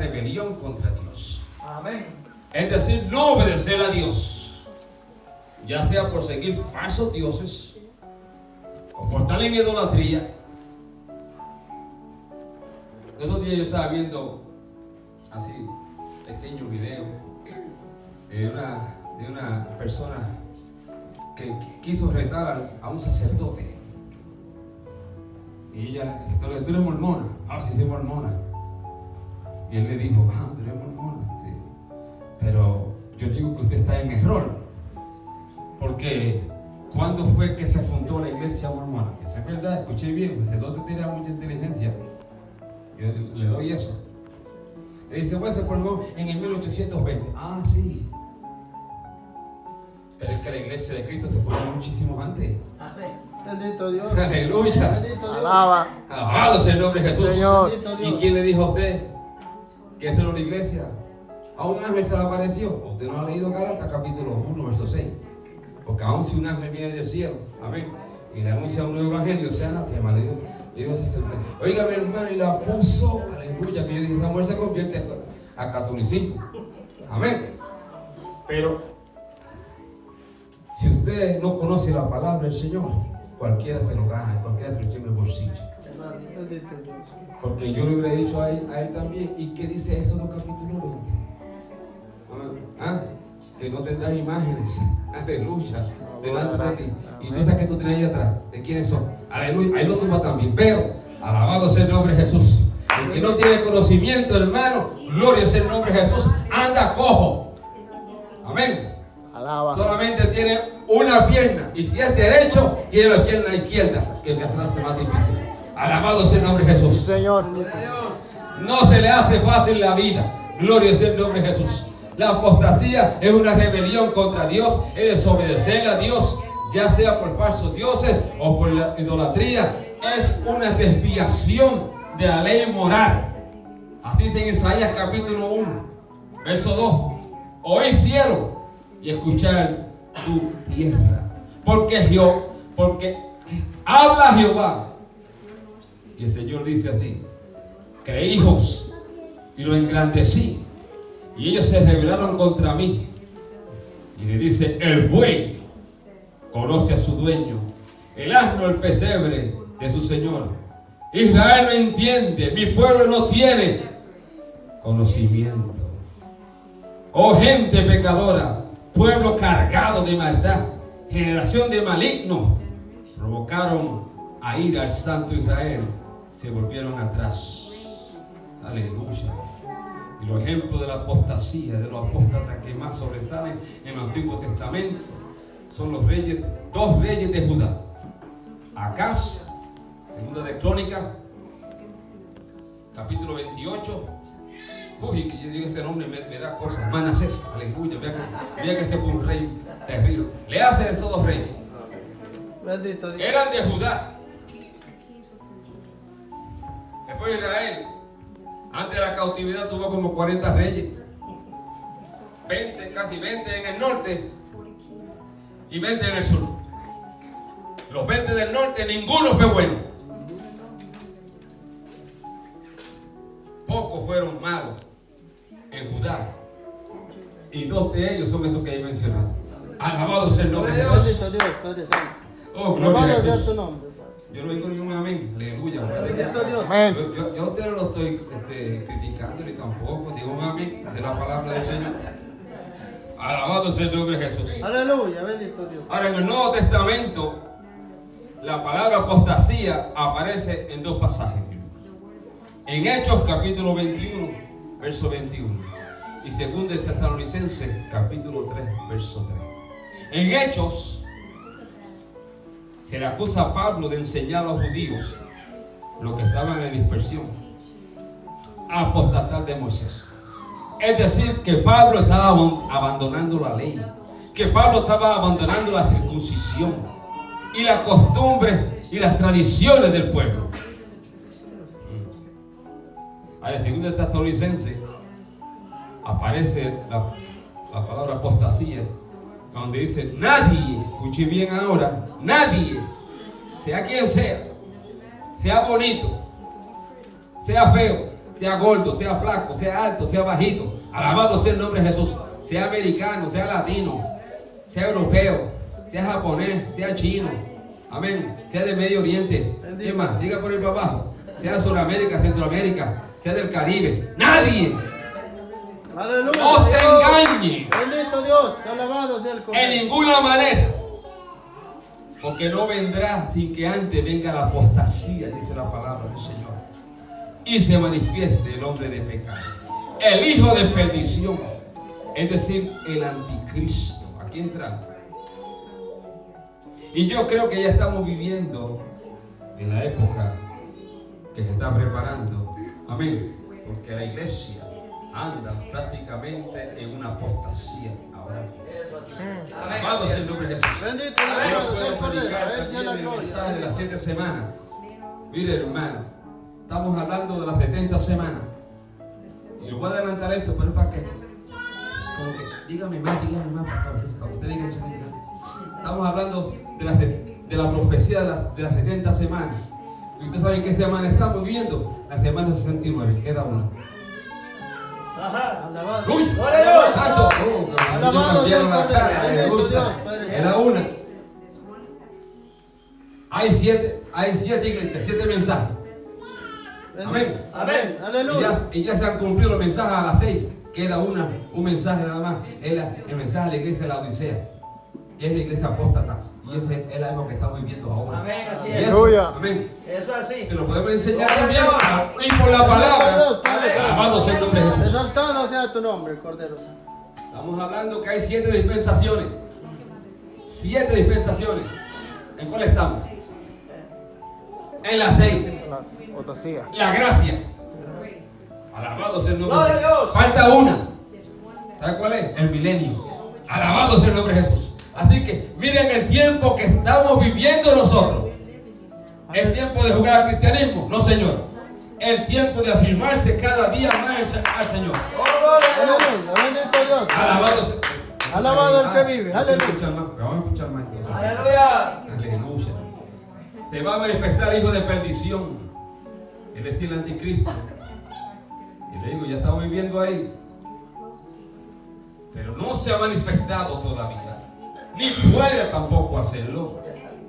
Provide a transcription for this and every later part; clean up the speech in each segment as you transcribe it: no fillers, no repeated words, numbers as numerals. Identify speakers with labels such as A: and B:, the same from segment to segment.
A: rebelión contra Dios.
B: Amén.
A: Es decir, no obedecer a Dios, ya sea por seguir falsos dioses o por estar en idolatría. Los otros días yo estaba viendo así pequeño video de una persona que quiso retar a un sacerdote. Y ella dijo: ¿tú eres mormona? Ah, sí, soy mormona. Y él le dijo: ah, tú eres mormona, sí. Pero yo digo que usted está en error. Porque ¿cuándo fue que se fundó la iglesia mormona? Eso es verdad, escuché bien, el sacerdote tiene mucha inteligencia. Yo le doy eso. Él dice: pues se formó en el 1820. Ah, sí. Pero es que la iglesia de Cristo se formó muchísimo antes.
B: Amén.
C: Bendito Dios.
A: Aleluya.
C: Bendito Dios.
B: Alaba.
A: Alabado sea el nombre de Jesús.
B: Señor.
A: ¿Y quién le dijo a usted que esa era una iglesia? A un ángel se le apareció. Usted no ha leído Gálatas capítulo 1, verso 6. Porque aun si un ángel viene del cielo, amén, y le anuncia un nuevo evangelio, sea anatema, le digo, oiga mi hermano, y la puso, aleluya, que yo dije: esta mujer se convierte a catolicismo. Amén. Pero si usted no conoce la palabra del Señor, cualquiera se lo gana, cualquiera se lo echa en el bolsillo.
C: Bendito Dios.
A: Porque yo le hubiera dicho a él también: ¿y qué dice Éxodo capítulo 20? ¿Ah? Que no tendrás imágenes, aleluya, delante de ti. Y tú sabes que tú tienes ahí atrás, ¿de quiénes son? Aleluya, ahí lo tumba también. Pero, alabado sea el nombre de Jesús. El que no tiene conocimiento, hermano, gloria sea el nombre de Jesús, anda cojo. Amén.
B: Alaba.
A: Solamente tiene una pierna, y si es derecho, tiene la pierna izquierda, que te hace más difícil. Alabado sea el nombre de Jesús.
B: Señor.
A: No se le hace fácil la vida. Gloria sea el nombre de Jesús. La apostasía es una rebelión contra Dios, es desobedecerle a Dios, ya sea por falsos dioses o por la idolatría. Es una desviación de la ley moral. Así dice en Isaías capítulo 1, verso 2. Oír cielo y escuchar tu tierra. Porque habla Jehová. Y el Señor dice así: creíjos y lo engrandecí, y ellos se rebelaron contra mí. Y le dice: el buey conoce a su dueño, el asno el pesebre de su señor. Israel no entiende, mi pueblo no tiene conocimiento. Oh gente pecadora, pueblo cargado de maldad, generación de malignos, provocaron a ir al santo Israel, se volvieron atrás. Aleluya. Y los ejemplos de la apostasía, de los apóstatas que más sobresalen en el Antiguo Testamento, son los reyes, dos reyes de Judá: Acaz, segunda de Crónicas, capítulo 28. Uy, que yo digo este nombre me da cosas. Manasés, aleluya. Mira que ese fue un rey terrible. Le hace esos dos reyes.
C: Bendito Dios.
A: Eran de Judá. Después Israel, antes de la cautividad, tuvo como 40 reyes. 20, casi 20 en el norte y 20 en el sur. Los 20 del norte, ninguno fue bueno. Pocos fueron malos en Judá. Y dos de ellos son esos que he mencionado. Alabado sea el nombre de Dios.
C: Bendito Dios, Padre Santo.
A: Oh, gloria a
C: Alabado sea
A: Jesús.
C: tu nombre, Padre.
A: Yo no digo ni un amén. Aleluya.
C: Bendito Dios.
B: Amén.
A: Yo a usted no lo estoy criticando ni tampoco. Digo un amén. Esa es la palabra del Señor. Alabado sea el nombre de Jesús.
C: Aleluya, bendito Dios.
A: Ahora, en el Nuevo Testamento, la palabra apostasía aparece en dos pasajes. En Hechos capítulo 21, verso 21. Y segundo de Tesalonicenses capítulo 3, verso 3. En Hechos se le acusa a Pablo de enseñar a los judíos, los que estaban en dispersión, a apostatar de Moisés. Es decir, que Pablo estaba abandonando la ley, que Pablo estaba abandonando la circuncisión y las costumbres y las tradiciones del pueblo. Ahora, en segundo de Tesalonicenses aparece la palabra apostasía, donde dice: nadie, escuche bien ahora, nadie, sea quien sea bonito, sea feo, sea gordo, sea flaco, sea alto, sea bajito. Alabado sea el nombre de Jesús. Sea americano, sea latino, sea europeo, sea japonés, sea chino. Amén. Sea de Medio Oriente. ¿Qué más? Diga por ahí para abajo. Sea de Sudamérica, Centroamérica, sea del Caribe. Nadie.
C: Aleluya.
A: No se engañe.
C: Bendito Dios. Alabado sea el
A: En
C: Cordero.
A: ninguna manera. Porque no vendrá sin que antes venga la apostasía, dice la palabra del Señor. Y se manifieste el hombre de pecado. El hijo de perdición. Es decir, el anticristo. Aquí entra. Y yo creo que ya estamos viviendo en la época que se está preparando. Amén. Porque la iglesia anda prácticamente en una apostasía ahora mismo. Alabado sea el nombre de Jesús.
C: Bendito
A: Yo
C: Dios.
A: no puedo predicar
C: Él sea
A: también
C: la
A: el
C: gloria.
A: mensaje de las 7 semanas. Mire, hermano, estamos hablando de las 70 semanas. Y lo voy a adelantar esto, pero es para que, como que, dígame más, pastor, para que usted diga eso. Estamos hablando de la profecía de las 70 semanas. Y usted sabe qué semana estamos viviendo. La semana 69, queda una.
C: Alabado.
A: ¡Uy!
B: ¡Gloria a Dios!
A: ¡Santo! ¡Oh, que muchos
C: Alabado
A: cambiaron
C: sea
A: la
C: el
A: cara!
C: Cordero.
A: ¡Aleluya!
C: Padre
A: Queda una. Hay siete iglesias, 7 mensajes. Amén.
B: Amén.
C: Aleluya.
A: Y ya se han cumplido los mensajes a las 6. Queda un mensaje nada más. Es el mensaje de la iglesia de la Odisea. Es la iglesia apóstata. Y ese es la que estamos viviendo ahora.
B: Amén, así
A: Y
B: es.
A: eso,
C: Aleluya.
A: amén.
B: Eso es así.
A: Se lo podemos enseñar también y por la palabra. Alabado sea el nombre de Jesús.
C: Exaltado sea tu nombre, Cordero.
A: Estamos hablando que hay 7 dispensaciones. 7 dispensaciones. ¿En cuál estamos? En la 6. La gracia. Alabado sea el nombre de
B: Gloria a
A: Jesús.
B: Dios.
A: Falta una. ¿Sabe cuál es? El milenio. Alabado sea el nombre de Jesús. Así que miren el tiempo que estamos viviendo nosotros. ¿Es tiempo de jugar al cristianismo? No, Señor. El tiempo de afirmarse cada día más al Señor.
B: Oh, gloria a Dios.
C: Aleluya. Bendito Dios.
A: Alabado sea.
C: Alabado el que vive.
A: Vamos a
C: Aleluya.
A: escuchar más. Vamos a escuchar más entonces.
B: Aleluya.
A: Aleluya. Se va a manifestar el hijo de perdición, es decir, el anticristo. Y le digo, ya estamos viviendo ahí. Pero no se ha manifestado todavía. Ni puede tampoco hacerlo.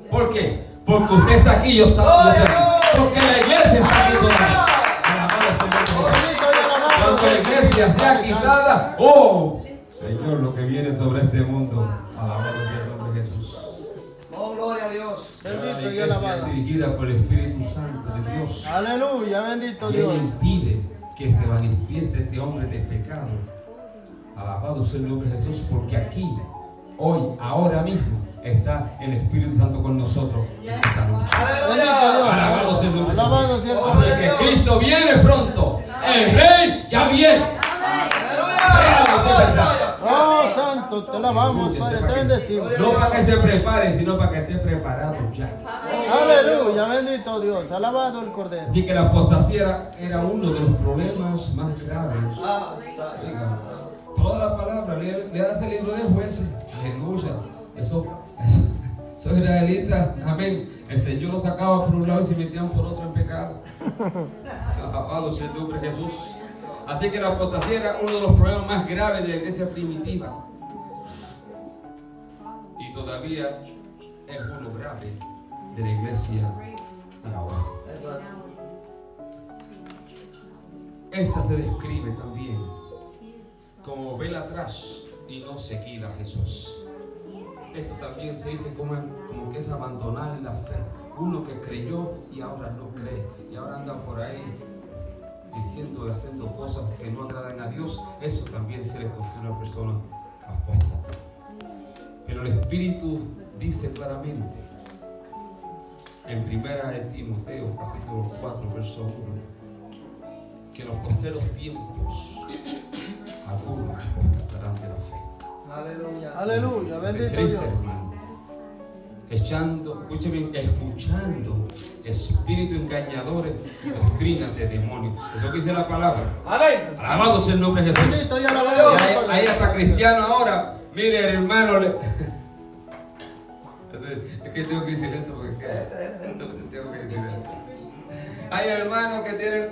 A: ¿Por qué? Porque usted está aquí y yo estoy aquí. Porque la iglesia está aquí todavía. Alabado sea el nombre de Jesús.
C: Bendito y alabado.
A: Cuando la iglesia sea quitada, oh Señor, lo que viene sobre este mundo. Alabado sea el nombre de Jesús.
B: Oh, gloria a Dios.
A: Ahora la
C: Bendito y
A: iglesia
C: alabado.
A: es dirigida por el Espíritu Santo de Dios.
C: Aleluya. Bendito
A: Y Él
C: Dios.
A: impide que se manifieste este hombre de pecado. Alabado sea el nombre de Jesús, porque aquí, hoy, ahora mismo, está el Espíritu Santo con nosotros en esta noche.
C: Bendito
B: Aleluya.
C: Dios.
A: Alabado sea el nombre de
C: Alabado
A: Jesús.
C: sea el
A: Porque
C: Cordero.
A: Cristo viene pronto. El Rey ya viene. Créalo, si es verdad.
C: Oh, santo, te alabamos, Padre, te bendecimos.
A: No para que esté preparado, sino para que esté preparado ya.
C: Aleluya, bendito Dios, alabado el Cordero.
A: Así que la apostasía era uno de los problemas más graves.
B: Ah,
A: Oiga, toda la palabra, le hace el libro de Jueces. Aleluya. Esos israelitas, amén. El Señor los sacaba por un lado y se metían por otro en pecado. Alabado sea el nombre de Jesús. Así que la apostasía era uno de los problemas más graves de la iglesia primitiva. Y todavía es uno grave de la iglesia de ahora.
B: eso es.
A: Esta se describe también como ver atrás y no seguir a Jesús. Esto también se dice como que es abandonar la fe. Uno que creyó y ahora no cree. Y ahora anda por ahí diciendo y haciendo cosas que no agradan a Dios. Eso también se le considera una persona apóstata. Pero el Espíritu dice claramente en 1 de Timoteo capítulo 4 verso 1 que en los posteros tiempos algunos apostatarán de la fe.
B: Aleluya.
C: Aleluya,
A: Qué
C: bendito
A: triste,
C: Dios.
A: hermano. Escuchando espíritus engañadores y doctrinas de demonios. Eso que dice la palabra.
B: Amén.
A: Alabado sea el nombre de Jesús.
C: Bendito y alabado
A: Y
C: el
A: hay
C: Cordero.
A: hasta cristiano ahora. Mire, hermano. Es que tengo que decir esto porque tengo que decir esto. Hay hermanos que tienen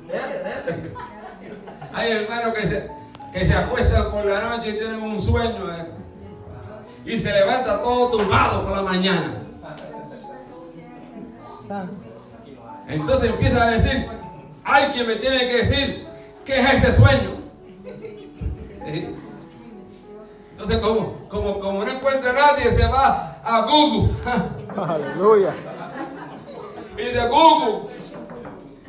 B: Dele.
A: Hay hermanos que se acuestan por la noche y tienen un sueño y se levanta todo turbado por la mañana. Entonces empieza a decir, alguien me tiene que decir qué es ese sueño. ¿Sí? Entonces como no encuentra a nadie, se va a Google.
C: Aleluya.
A: Y dice, Google,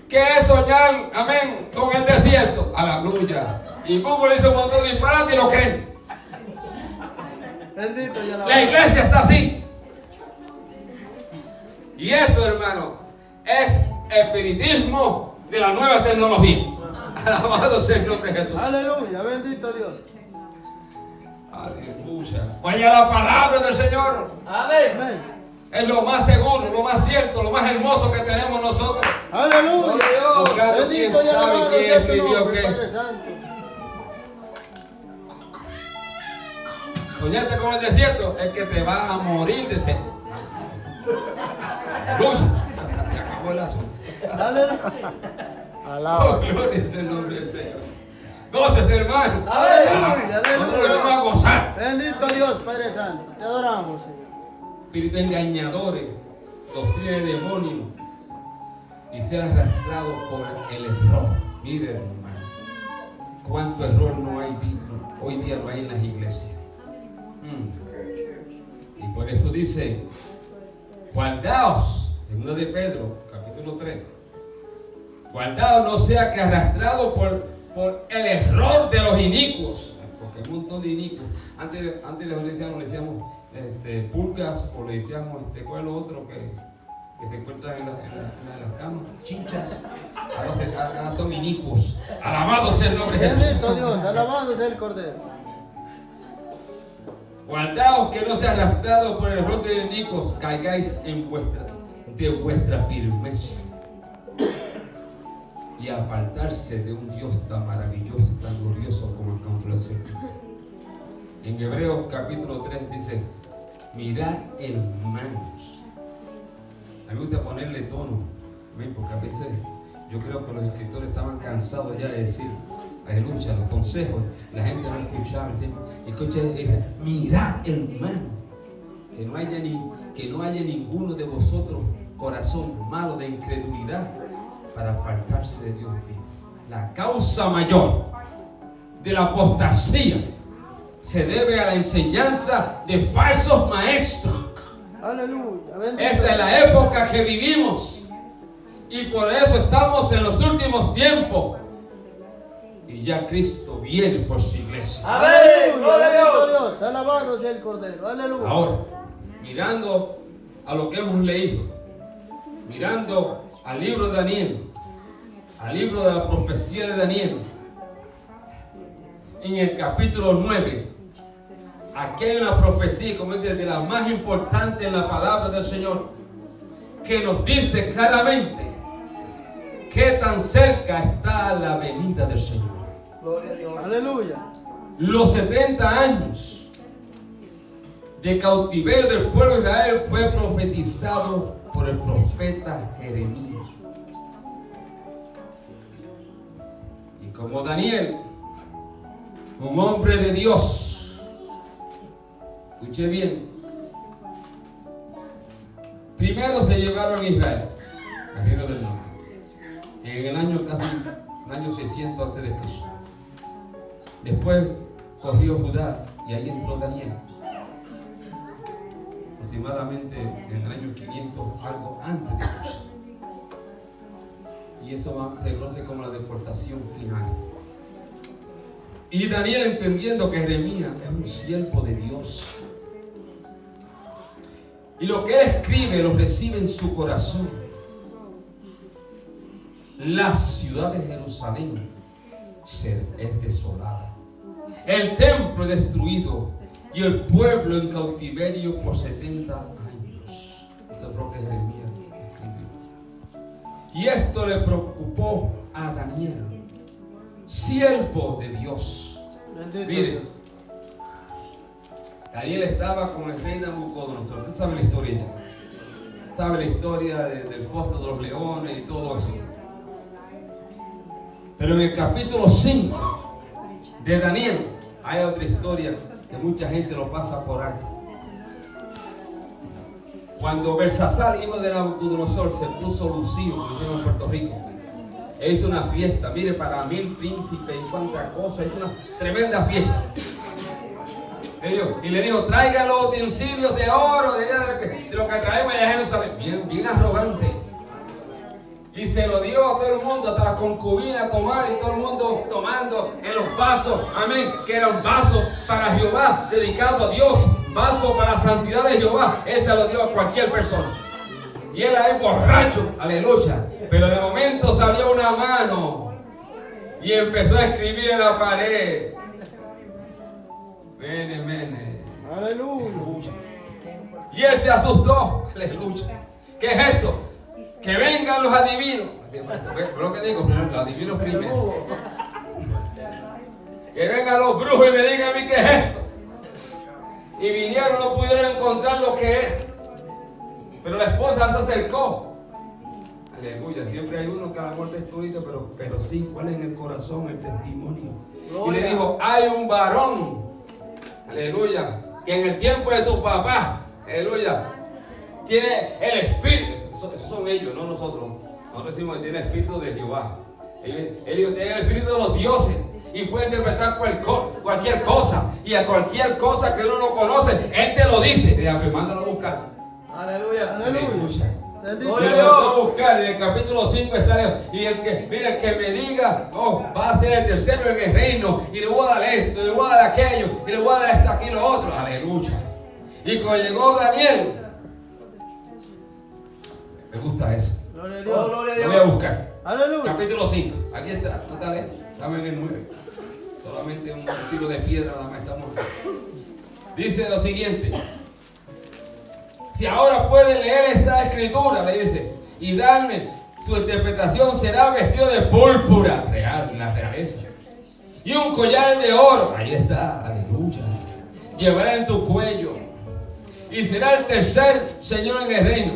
A: ¿qué es soñar, amén, con el desierto? Aleluya. Y Google dice un montón de disparates y lo creen.
C: Bendito y alabado.
A: La iglesia está así. Y eso, hermano, es espiritismo de la nueva tecnología. Alabado sea el nombre de Jesús.
C: Aleluya, bendito Dios.
A: Aleluya. Vaya la palabra del Señor.
B: Amén.
C: Amén.
A: Es lo más seguro, lo más cierto, lo más hermoso que tenemos nosotros.
C: Aleluya.
A: Buscando quién
C: Bendito y
A: sabe
C: alabado
A: quién
C: sea tu
A: escribió
C: nombre,
A: qué.
C: Padre Santo.
A: Soñaste con el desierto, es que te vas a morir de sed. Aleluya. Se acabó el asunto.
C: Aleluya.
A: Oh,
C: Alaba.
A: gloria es el nombre del Señor. Gócese, hermano.
C: Aleluya,
A: Nosotros vamos a
C: aleluya.
A: gozar.
C: Bendito Dios, Padre Santo. Te adoramos, Señor.
A: Espíritus engañadores, doctrina de demonios y ser arrastrado por el error. Mire, hermano, cuánto error no hay hoy día no hay en las iglesias. Y por eso dice, guardaos, 2 de Pedro, capítulo 3, guardaos no sea que arrastrado por el error de los inicuos, porque hay un montón de inicuos. Antes le decíamos pulgas, o le decíamos ¿cuál es lo otro que se encuentran en las camas? Chinchas. Ahora son inicuos. Alabado sea el nombre de Jesús.
C: Bendito Dios, alabado sea el Cordero.
A: Guardaos que no sea arrastrado por el error de los inicuos, caigáis de vuestra firmeza y apartarse de un Dios tan maravilloso, tan glorioso como el conflicto. En Hebreos capítulo 3 dice, mirad, hermanos. A mí me gusta ponerle tono, porque a veces yo creo que los escritores estaban cansados ya de decir, aleluya, los consejos, la gente no escuchaba. Escucha, dice, mirad, hermano, que no haya ninguno de vosotros corazón malo de incredulidad para apartarse de Dios mismo. La causa mayor de la apostasía se debe a la enseñanza de falsos maestros.
C: Aleluya, bendito.
A: Esta es la época que vivimos y por eso estamos en los últimos tiempos y ya Cristo viene por su iglesia.
B: Amén.
C: Aleluya,
B: Gloria a
C: bendito
B: Dios.
C: Dios, alabado sea el Cordero. Aleluya.
A: Ahora, mirando a lo que hemos leído, mirando al libro de Daniel, al libro de la profecía de Daniel, en el capítulo 9, aquí hay una profecía, como es de las más importantes en la palabra del Señor, que nos dice claramente qué tan cerca está la venida del Señor.
B: Gloria a Dios.
C: Aleluya.
A: Los 70 años de cautiverio del pueblo de Israel fue profetizado por el profeta Jeremías. Y como Daniel, un hombre de Dios, escuche bien, primero se llevaron a Israel, al reino del norte, en el año 600 antes de Cristo. Después corrió Judá y ahí entró Daniel, aproximadamente en el año 500, algo antes de Cristo. Y eso se conoce como la deportación final. Y Daniel, entendiendo que Jeremías es un siervo de Dios, y lo que él escribe lo recibe en su corazón. La ciudad de Jerusalén es desolada, el templo es destruido y el pueblo en cautiverio por 70 años. Esto es lo que Jeremías escribió. Y esto le preocupó a Daniel, siervo de Dios.
C: Bendito
A: Mire,
C: Dios.
A: Daniel estaba con el rey Nabucodonosor. Usted sabe la historia ya. Sabe la historia del foso de los leones y todo eso. Pero en el capítulo 5 de Daniel hay otra historia que mucha gente lo pasa por alto. Cuando Belsasar, hijo de Nabucodonosor, se puso lucido, como decimos en Puerto Rico, él hizo una fiesta, mire, para 1000 príncipes y cuántas cosas, hizo una tremenda fiesta. Y le dijo, traiga los utensilios de oro, de lo que traemos allá en Jerusalén. Bien arrogante. Y se lo dio a todo el mundo, hasta la concubina a tomar, y todo el mundo tomando en los vasos, amén, que eran vasos para Jehová, dedicados a Dios, vasos para la santidad de Jehová. Él se lo dio a cualquier persona. Y él ahí borracho, aleluya. Pero de momento salió una mano y empezó a escribir en la pared. Mene.
C: Aleluya.
A: Y él se asustó. Aleluya. ¿Qué es esto? Que vengan los adivinos. Lo que digo, los adivinos primero. Que vengan los brujos y me digan a mí qué es esto. Y vinieron, no pudieron encontrar lo que es. Pero la esposa se acercó. Aleluya, siempre hay uno que a la muerte es tuito, pero sí, ¿cuál es en el corazón el testimonio? Y le dijo, hay un varón, aleluya, que en el tiempo de tu papá, aleluya, tiene el espíritu, esos son ellos, no nosotros. Nosotros decimos que tiene el espíritu de Jehová. Él dijo, tiene el espíritu de los dioses y puede interpretar cualquier cosa. Y a cualquier cosa que uno no conoce, él te lo dice. Pues mándalo a buscar.
B: Aleluya.
A: Aleluya.
C: Bendito
A: Y lo
C: Dios.
A: mandó a buscar. En el capítulo 5 está. Y el que me diga, va a ser el tercero en el reino. Y le voy a dar esto, y le voy a dar aquello, y le voy a dar esto, aquí, lo otro. Aleluya. Y cuando llegó Daniel, me gusta eso.
C: Gloria a Dios.
B: Gloria a
A: Lo
B: Dios.
A: voy a buscar.
C: Aleluya.
A: Capítulo 5. Aquí está. No está lejos. Estamos en el 9. Solamente un tiro de piedra nada más estamos. Dice lo siguiente. Si ahora pueden leer esta escritura, le dice, y darme su interpretación, será vestido de púrpura, real, la realeza, y un collar de oro, ahí está, aleluya, llevará en tu cuello, y será el tercer señor en el reino.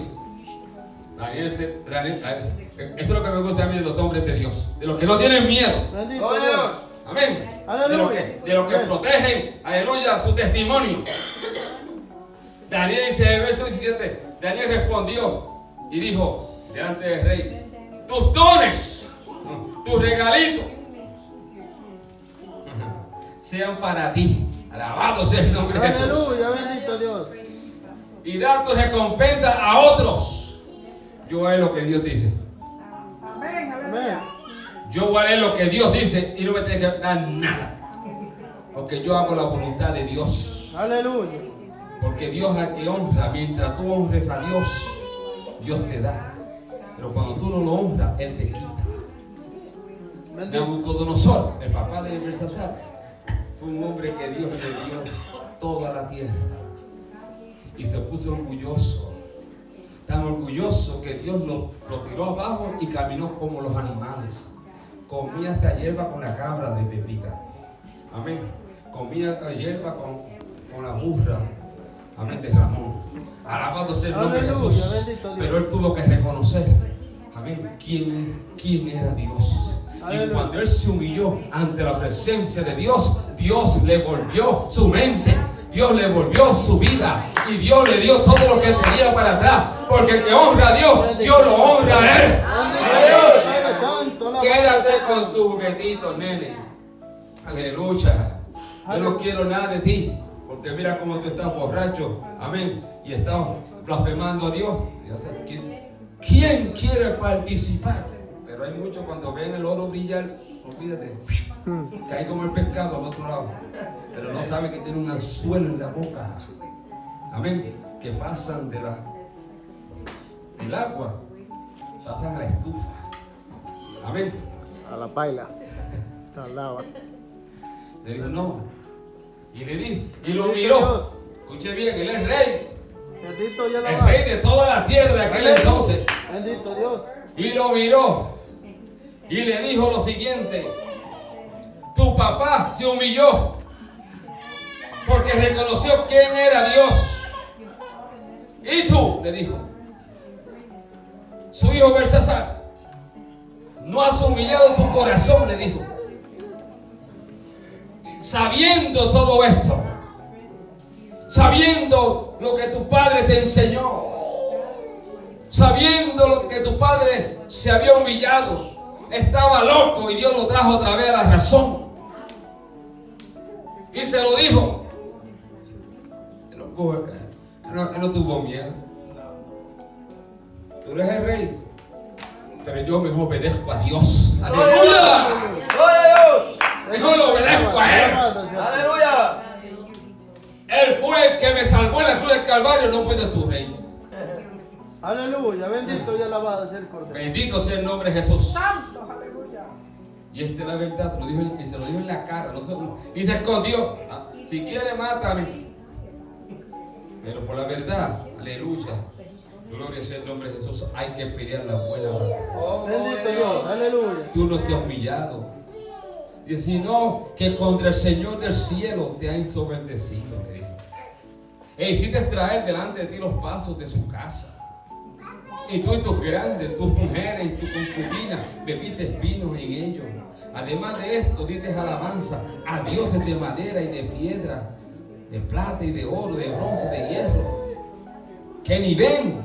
A: Daniel, esto es lo que me gusta a mí de los hombres de Dios, de los que no tienen miedo.
C: Bendito
B: Gloria a
C: Dios.
B: Dios.
A: Amén.
C: Aleluya.
A: De lo que protegen, aleluya, su testimonio. Daniel dice, el verso 17, Daniel respondió y dijo delante del rey, tus dones, tus regalitos, sean para ti. Alabado sea el nombre de Jesús.
C: Aleluya, bendito Dios.
A: Y da tu recompensa a otros. Yo voy a leer lo que Dios dice.
C: Amén.
A: Yo voy a leer lo que Dios dice y no me tiene que dar nada. Porque yo hago la voluntad de Dios.
C: Aleluya.
A: Porque Dios al que honra, mientras tú honres a Dios, Dios te da. Pero cuando tú no lo honras, Él te quita.
C: Bendito.
A: Nabucodonosor, el papá de Belsasar, fue un hombre que Dios le dio toda la tierra. Y se puso orgulloso. Tan orgulloso que Dios lo tiró abajo y caminó como los animales. Comía hasta hierba con la cabra de Pepita. Amén. Comía hierba con la burra. Amén, de Ramón. Alabado sea el nombre de
C: Aleluya,
A: Jesús.
C: bendito Dios.
A: Pero él tuvo que reconocer, amén, quién era Dios. Y
C: Aleluya.
A: cuando él se humilló ante la presencia de Dios, Dios le volvió su mente, Dios le volvió su vida y Dios le dio todo lo que tenía para atrás. Porque el que honra a Dios, Dios lo honra a él.
C: Bendito Dios, Padre Santo. Alabado.
A: Quédate con tu juguetito, nene. Aleluya. Yo no quiero nada de ti. Porque mira cómo tú estás borracho. Amén. Y estás blasfemando a Dios. ¿Quién quiere participar? Pero hay muchos cuando ven el oro brillar, olvídate. Cae como el pescado al otro lado. Pero no saben que tiene un anzuelo en la boca. Amén. Que pasan del agua. Pasan a la estufa. Amén.
C: A la paila. Al lava.
A: Le dijo no. Y le di, y lo miró. Escuche bien, él es rey.
C: Bendito Dios.
A: El rey de toda la tierra de aquel entonces.
C: Bendito Dios.
A: Y lo miró. Y le dijo lo siguiente. Tu papá se humilló. Porque reconoció quién era Dios. Y tú, le dijo. Su hijo Belsasar. no has humillado tu corazón, le dijo. Sabiendo todo esto, sabiendo lo que tu padre te enseñó, sabiendo lo que tu padre se había humillado, estaba loco y Dios lo trajo otra vez a la razón. Y se lo dijo. Él no tuvo miedo. Tú eres el rey, pero yo mejor obedezco a Dios. ¡Aleluya!
B: ¡Gloria a Dios!
A: Mejor le obedezco a Él.
B: ¡Aleluya!
A: Él fue el que me salvó en la cruz del Calvario, no fue de tu rey.
C: Aleluya, bendito y alabado sea el Cordero.
A: Bendito sea el nombre de Jesús.
D: Santo, aleluya.
A: Y esta es la verdad, se lo dijo en la cara, y se escondió. Si quiere, mátame. Pero por la verdad, aleluya. Gloria sea el nombre de Jesús. Hay que pelear la buena batalla.
C: Bendito Dios, aleluya.
A: Tú no te has humillado. Y sino que contra el Señor del cielo te ha ensoberbecido, me dijo. E hiciste traer delante de ti los pasos de su casa. Y tú y tus grandes, tus mujeres y tu concubina, bebiste espinos en ellos. Además de esto, diste alabanza a dioses de madera y de piedra, de plata y de oro, de bronce, de hierro, que ni ven,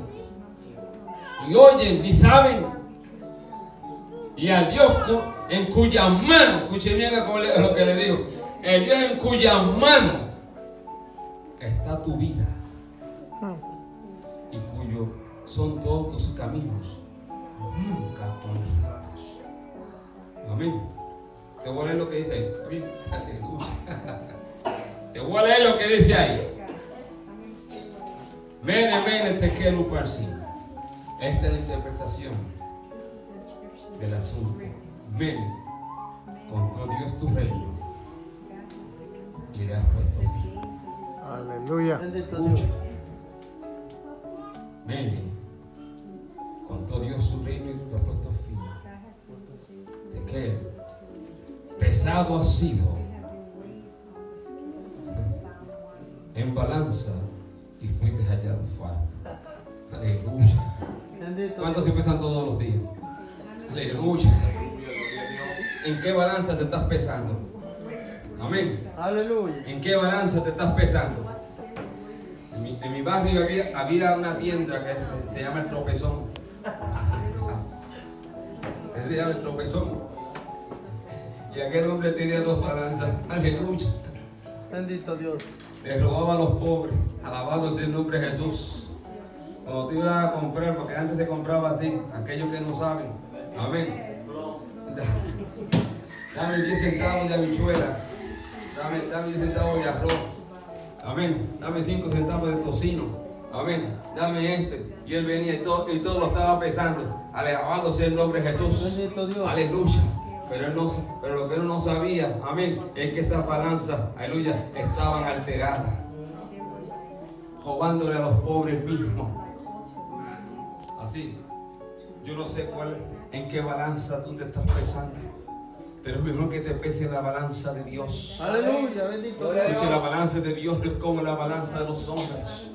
A: ni oyen, ni saben. Y al Dios en cuya mano, escuchen bien lo que le digo, el Dios en cuya mano está tu vida y cuyo son todos tus caminos, nunca honrarás. Amén. Te voy a leer lo que dice ahí. Amén. Aleluya. Te voy a leer lo que dice ahí. Mene, mene, tekel uparsin. Esta es la interpretación del asunto. Mene, contra Dios tu reino y le has puesto fin.
C: Aleluya. Bendito Dios.
A: Mene, contó Dios su reino y le ha puesto fin. Tekel, pesado ha sido en balanza y fuiste hallado falto. Aleluya.
C: Bendito
A: ¿Cuántos
C: Dios.
A: se pesan todos los días? Aleluya. ¿En qué balanza te estás pesando? Amén.
C: Aleluya.
A: ¿En qué balanza te estás pesando? En mi barrio había una tienda que se llama El Tropezón. Se llama El Tropezón. Y aquel hombre tenía dos balanzas. Aleluya.
C: Bendito Dios.
A: Le robaba a los pobres. Alabado sea el nombre de Jesús. Cuando te ibas a comprar, porque antes te compraba así, aquellos que no saben. Amén. Dame 10 centavos de habichuela. Dame 10 centavos de arroz. Amén. Dame 5 centavos de tocino. Amén. Dame este. Y él venía y todo lo estaba pesando. Alabado sea el nombre de Jesús.
C: Bendito Dios.
A: Aleluya. Pero lo que él no sabía, amén, es que esas balanzas, aleluya, estaban alteradas. Robándole a los pobres mismos. Así. Yo no sé en qué balanza tú te estás pesando. Pero es mejor que te pese en la balanza de Dios.
C: Aleluya, bendito Dios.
A: Escuche, la balanza de Dios no es como la balanza de los hombres.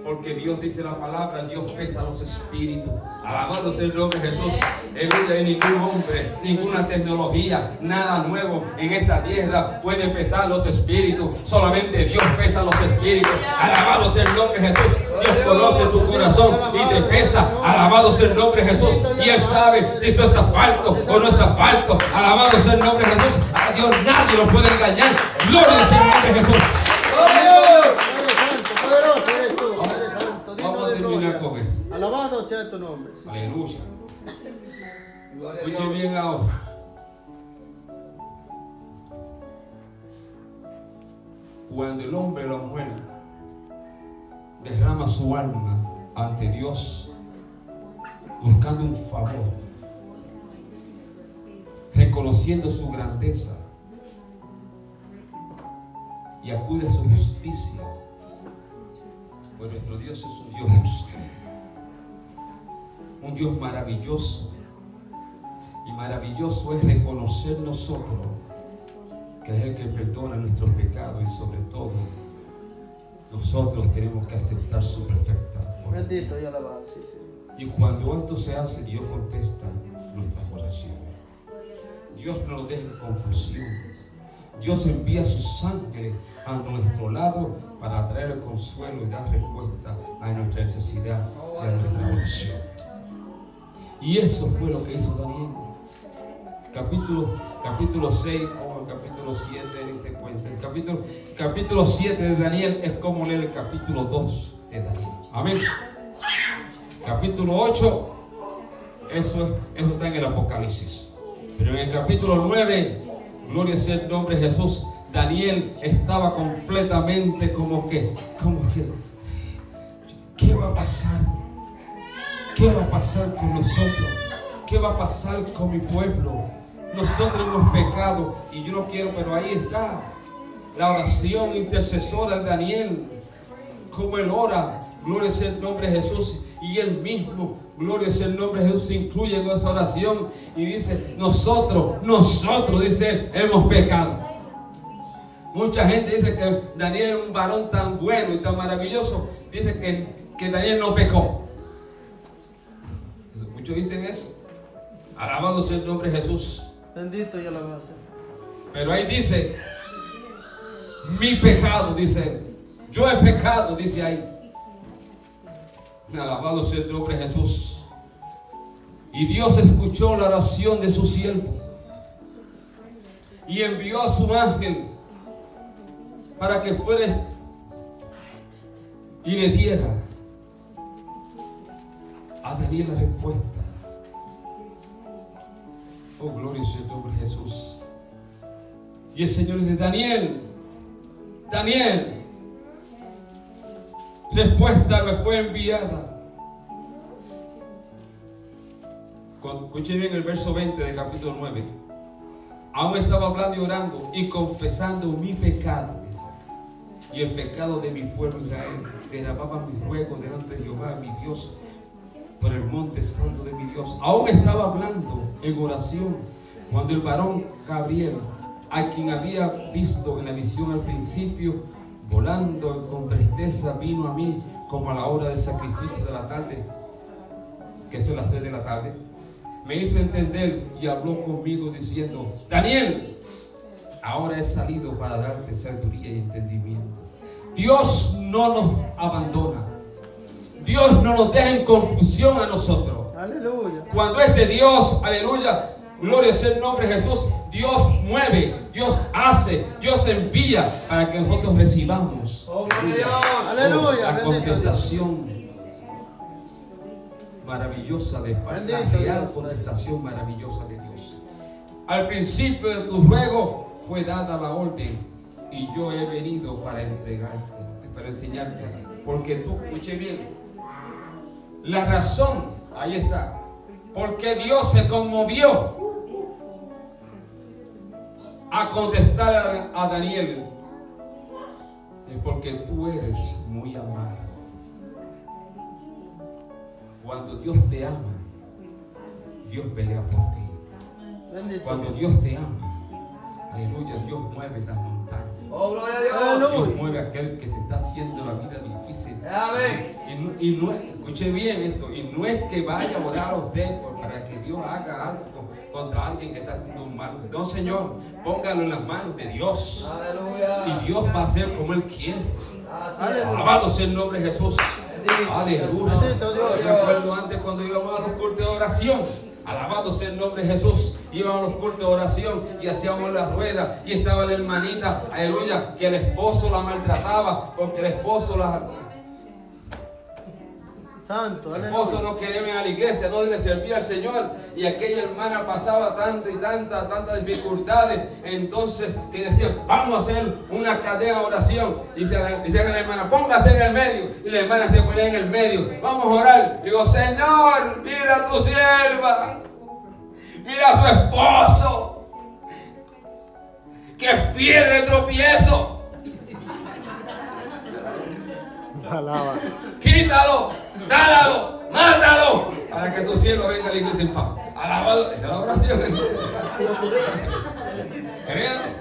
A: Porque Dios dice la palabra, Dios pesa los espíritus. Alabado sea el nombre de Jesús. Aleluya, y ningún hombre, ninguna tecnología, nada nuevo en esta tierra puede pesar los espíritus. Solamente Dios pesa los espíritus. Alabado sea el nombre de Jesús. Dios conoce tu corazón y te pesa. Alabado sea el nombre de Jesús. Y Él sabe si tú estás falto o no estás falto. Alabado sea el nombre de Jesús. A Dios nadie lo puede engañar. Gloria sea el nombre de Jesús. Vamos a terminar con esto.
C: Alabado sea tu nombre.
A: Aleluya. Escuche bien ahora. Cuando el hombre o la mujer derrama su alma ante Dios, buscando un favor, reconociendo su grandeza y acude a su justicia, pues nuestro Dios es un Dios justo, un Dios maravilloso. Y maravilloso es reconocer nosotros que es el que perdona nuestros pecados y sobre todo nosotros tenemos que aceptar su perfecta voluntad.
C: Bendito y alabado, sí, sí.
A: Y cuando esto se hace, Dios contesta, nuestras oraciones. Dios no nos deja en confusión. Dios envía a sus ángeles a nuestro lado para traer el consuelo y dar respuesta a nuestra necesidad y a nuestra oración. Y eso fue lo que hizo Daniel. Capítulo 6 o el capítulo 7 dice cuenta. El capítulo 7 de Daniel es como leer el capítulo 2 de Daniel. Amén. Capítulo 8, eso está en el Apocalipsis. Pero en el capítulo 9, gloria sea el nombre de Jesús, Daniel estaba completamente como que, ¿qué va a pasar? ¿Qué va a pasar con nosotros? ¿Qué va a pasar con mi pueblo? Nosotros hemos pecado y yo no quiero, pero ahí está la oración intercesora de Daniel, como él ora, gloria sea el nombre de Jesús, y él mismo, gloria sea el nombre de Jesús, se incluye en esa oración y dice, nosotros, dice él, hemos pecado. Mucha gente dice que Daniel es un varón tan bueno y tan maravilloso, dice que Daniel no pecó. Muchos dicen eso. Alabado sea el nombre de Jesús.
C: Bendito y alabado sea.
A: Pero ahí dice, mi pecado, dice él. Yo he pecado, dice ahí. Alabado sea el nombre de Jesús. Y Dios escuchó la oración de su siervo y envió a su ángel para que fuera y le diera a Daniel la respuesta. Oh, gloria sea el nombre de Jesús. Y el Señor dice, Daniel, respuesta me fue enviada. Escuchen bien el verso 20 del capítulo 9. Aún estaba hablando y orando y confesando mi pecado, dice, y el pecado de mi pueblo Israel. Derramaba mi ruego delante de Jehová, mi Dios, por el monte santo de mi Dios. Aún estaba hablando en oración cuando el varón Gabriel, a quien había visto en la visión al principio, volando con presteza, vino a mí como a la hora del sacrificio de la tarde, que son las 3 de la tarde. Me hizo entender y habló conmigo diciendo, Daniel, ahora he salido para darte sabiduría y entendimiento. Dios no nos abandona. Dios no nos deja en confusión a nosotros.
C: Aleluya.
A: Cuando es de Dios, aleluya, gloria sea el nombre de Jesús, Dios mueve, Dios hace, Dios envía para que nosotros recibamos
C: Aleluya.
A: la contestación maravillosa de parte, la real contestación maravillosa de Dios. Al principio de tu ruego fue dada la orden y yo he venido para entregarte, para enseñarte, porque tú, escuche bien, la razón, ahí está, porque Dios se conmovió a contestar a Daniel, es porque tú eres muy amado. Cuando Dios te ama, Dios pelea por ti.
C: Bendito.
A: Cuando Dios te ama, aleluya, Dios mueve las montañas.
B: Oh, gloria a Dios.
A: Dios mueve a aquel que te está haciendo la vida difícil.
B: Amén.
A: Y no, escuche bien esto, y no es que vaya a orar a usted para que Dios haga algo contra alguien que está haciendo un mal. No, Señor, póngalo en las manos de Dios.
B: Aleluya.
A: Y Dios va a hacer como Él quiere.
B: Aleluya.
A: Alabado sea el nombre de Jesús. Aleluya.
C: Bendito Dios.
A: Yo recuerdo antes cuando íbamos a los cultos de oración. Alabado sea el nombre de Jesús. Íbamos a los cultos de oración y hacíamos la rueda. Y estaba la hermanita, aleluya, que el esposo la maltrataba porque el esposo
C: Santo.
A: el esposo no quería venir a la iglesia, no le servía al Señor. Y aquella hermana pasaba tantas dificultades. Entonces que decían, vamos a hacer una cadena de oración. Y decían a la hermana, póngase en el medio. Y la hermana se ponía en el medio. Vamos a orar. Digo, Señor, mira a tu sierva. Mira a su esposo, que es piedra de tropiezo.
C: Alaba.
A: Quítalo, dálalo, mátalo, para que tu siervo venga a la iglesia en paz. Alabado, esa es la oración. Créanme,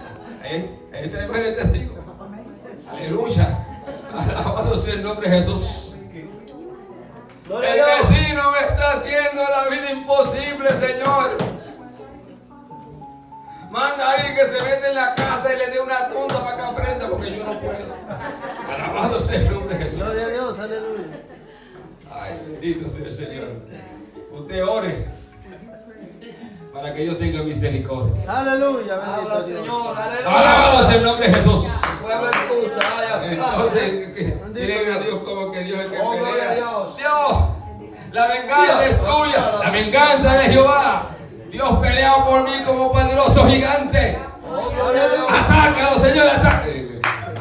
A: ahí tenemos el testigo. Aleluya. Alabado sea el nombre de Jesús.
B: Gloria a
A: El
B: Dios.
A: vecino me está haciendo la vida imposible, Señor. Manda a alguien que se mete en la casa y le dé una tunda para que aprenda, porque yo no puedo. Alabado sea el nombre de Jesús.
C: Gloria a Dios, aleluya.
A: Ay, bendito sea el Señor. Usted ore para que Dios tenga misericordia.
C: Aleluya, bendito
B: Habla,
C: Dios.
B: Señor.
A: Alabado
B: Aleluya.
A: sea el nombre de Jesús.
B: El pueblo escucha. Ay,
A: Entonces, tienen a Dios como que Dios es el que
B: Oh, gloria a
A: pelea.
B: Dios.
A: Dios, la venganza es tuya. La venganza de Jehová. Dios pelea por mí como poderoso gigante.
B: Oh, gloria a Dios.
A: Atácalo, Señor, atácalo.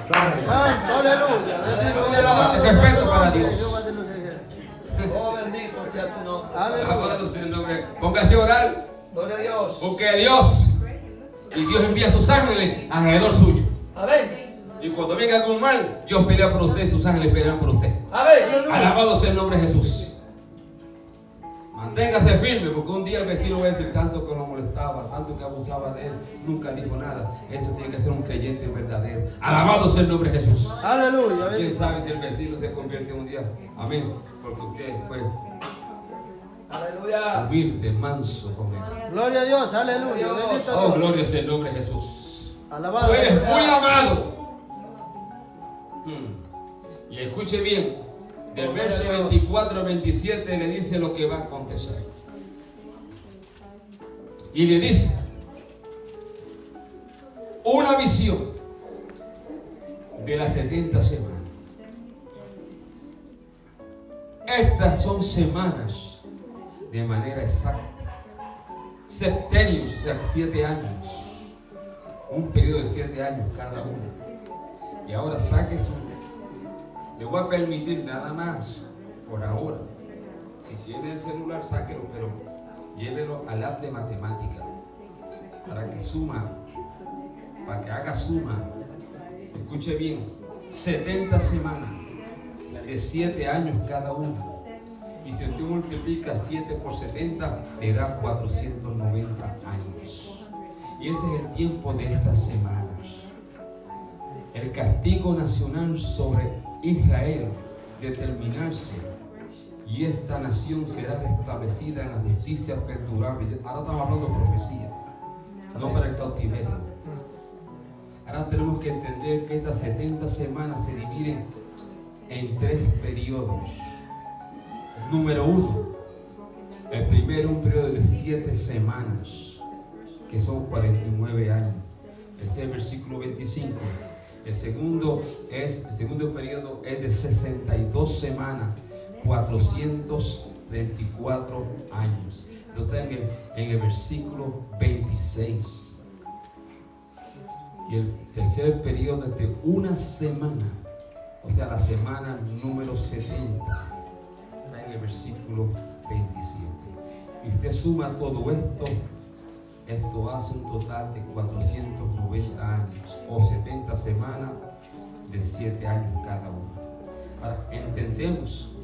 C: Santo, aleluya. Bendito
B: Aleluya.
C: Dios.
A: Respeto para Dios.
C: Jehová de los ejércitos.
B: Oh, bendito sea su nombre.
C: Aleluya.
A: Alabado sea el nombre. Póngase a orar.
B: Gloria a Dios.
A: Busque a Dios. Y Dios envía sus ángeles alrededor suyo.
B: Amén.
A: Y cuando venga algún mal, Dios pelea por usted y sus ángeles pelean por usted.
B: Amén.
A: Alabado sea el nombre de Jesús. Manténgase firme, porque un día el vecino va a decir tanto que lo molestaba, tanto que abusaba de él, nunca dijo nada. Eso tiene que ser un creyente verdadero. Alabado sea el nombre de Jesús.
C: Aleluya.
A: ¿Quién
C: Bendito.
A: sabe si el vecino se convierte un día? Amén. Porque usted fue
B: Aleluya.
A: humilde, manso con él.
C: Gloria a Dios, aleluya. Bendito
A: Oh,
C: Dios.
A: gloria sea el nombre de Jesús.
C: Alabado.
A: Tú eres
C: sea.
A: muy amado. Y escuche bien, del verso 24 al 27 le dice lo que va a acontecer. Y le dice una visión de las 70 semanas. Estas son semanas de manera exacta. Septenios, o sea, 7 años. Un periodo de 7 años cada uno. Y ahora saque su... Le voy a permitir nada más por ahora. Si tiene el celular, sáquelo, pero llévelo al app de matemática para que suma, para que haga suma. Escuche bien, 70 semanas de 7 años cada uno. Y si usted multiplica 7 por 70, le da 490 años. Y ese es el tiempo de estas semanas. El castigo nacional sobre Israel determinarse, y esta nación será restablecida en la justicia perdurable. Ahora estamos hablando de profecía, no para el cautiverio. Ahora tenemos que entender que estas 70 semanas se dividen en 3 periodos. Número 1, el primero un periodo de 7 semanas, que son 49 años. Este es el versículo 25. El segundo periodo es de 62 semanas, 434 años. Esto está en el versículo 26. Y el tercer periodo es de una semana, o sea, la semana número 70. Está en el versículo 27. Y usted suma todo esto. Esto hace un total de 490 años o 70 semanas de 7 años cada uno. Ahora, entendemos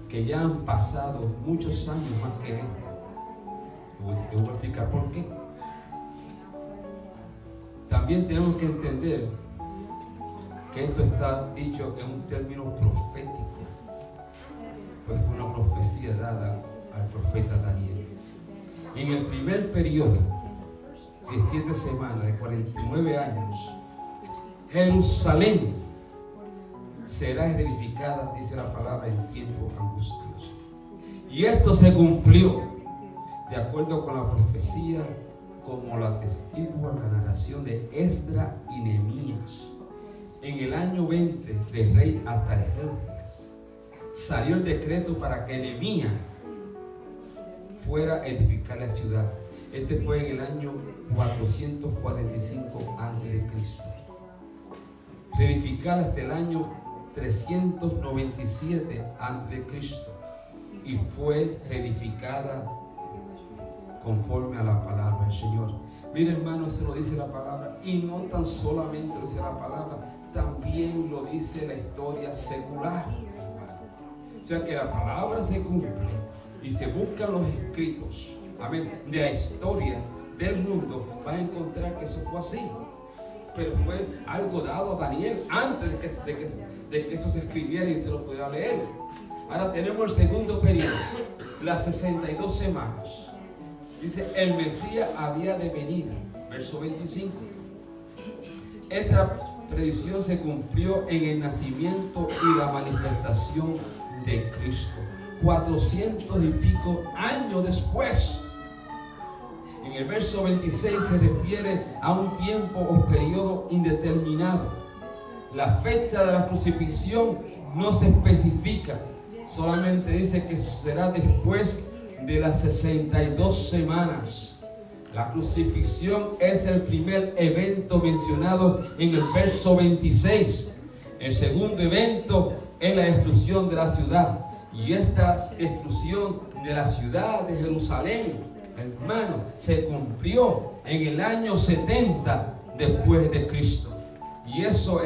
A: que ya han pasado muchos años más que esto. Te voy a explicar por qué. También tenemos que entender que esto está dicho en un término profético, pues fue una profecía dada al profeta Daniel. En el primer periodo de 7 semanas, de 49 años, Jerusalén será edificada, dice la palabra, en tiempo angustioso. Y esto se cumplió de acuerdo con la profecía, como lo atestigua la narración de Esdras y Nehemías. En el año 20 del rey Artajerjes salió el decreto para que Nehemías fuera a edificar la ciudad. Este fue en el año 445 a.C. Reedificar hasta el año 397 a.C. y fue reedificada conforme a la palabra del Señor. Mire, hermano, eso lo dice la palabra, y no tan solamente lo dice la palabra, también lo dice la historia secular, hermano. O sea que la palabra se cumple y se buscan los escritos, amén, de la historia del mundo, vas a encontrar que eso fue así. Pero fue algo dado a Daniel antes de que eso se escribiera y usted lo pudiera leer. Ahora tenemos el segundo periodo, las 62 semanas. Dice, el Mesías había de venir, verso 25. Esta predicción se cumplió en el nacimiento y la manifestación de Cristo. 400 y pico años después. En el verso 26 se refiere a un tiempo o periodo indeterminado. La fecha de la crucifixión no se especifica, solamente dice que será después de las 62 semanas. La crucifixión es el primer evento mencionado en el verso 26. El segundo evento es la destrucción de la ciudad. Y esta destrucción de la ciudad de Jerusalén, hermano, se cumplió en el año 70 después de Cristo. Y eso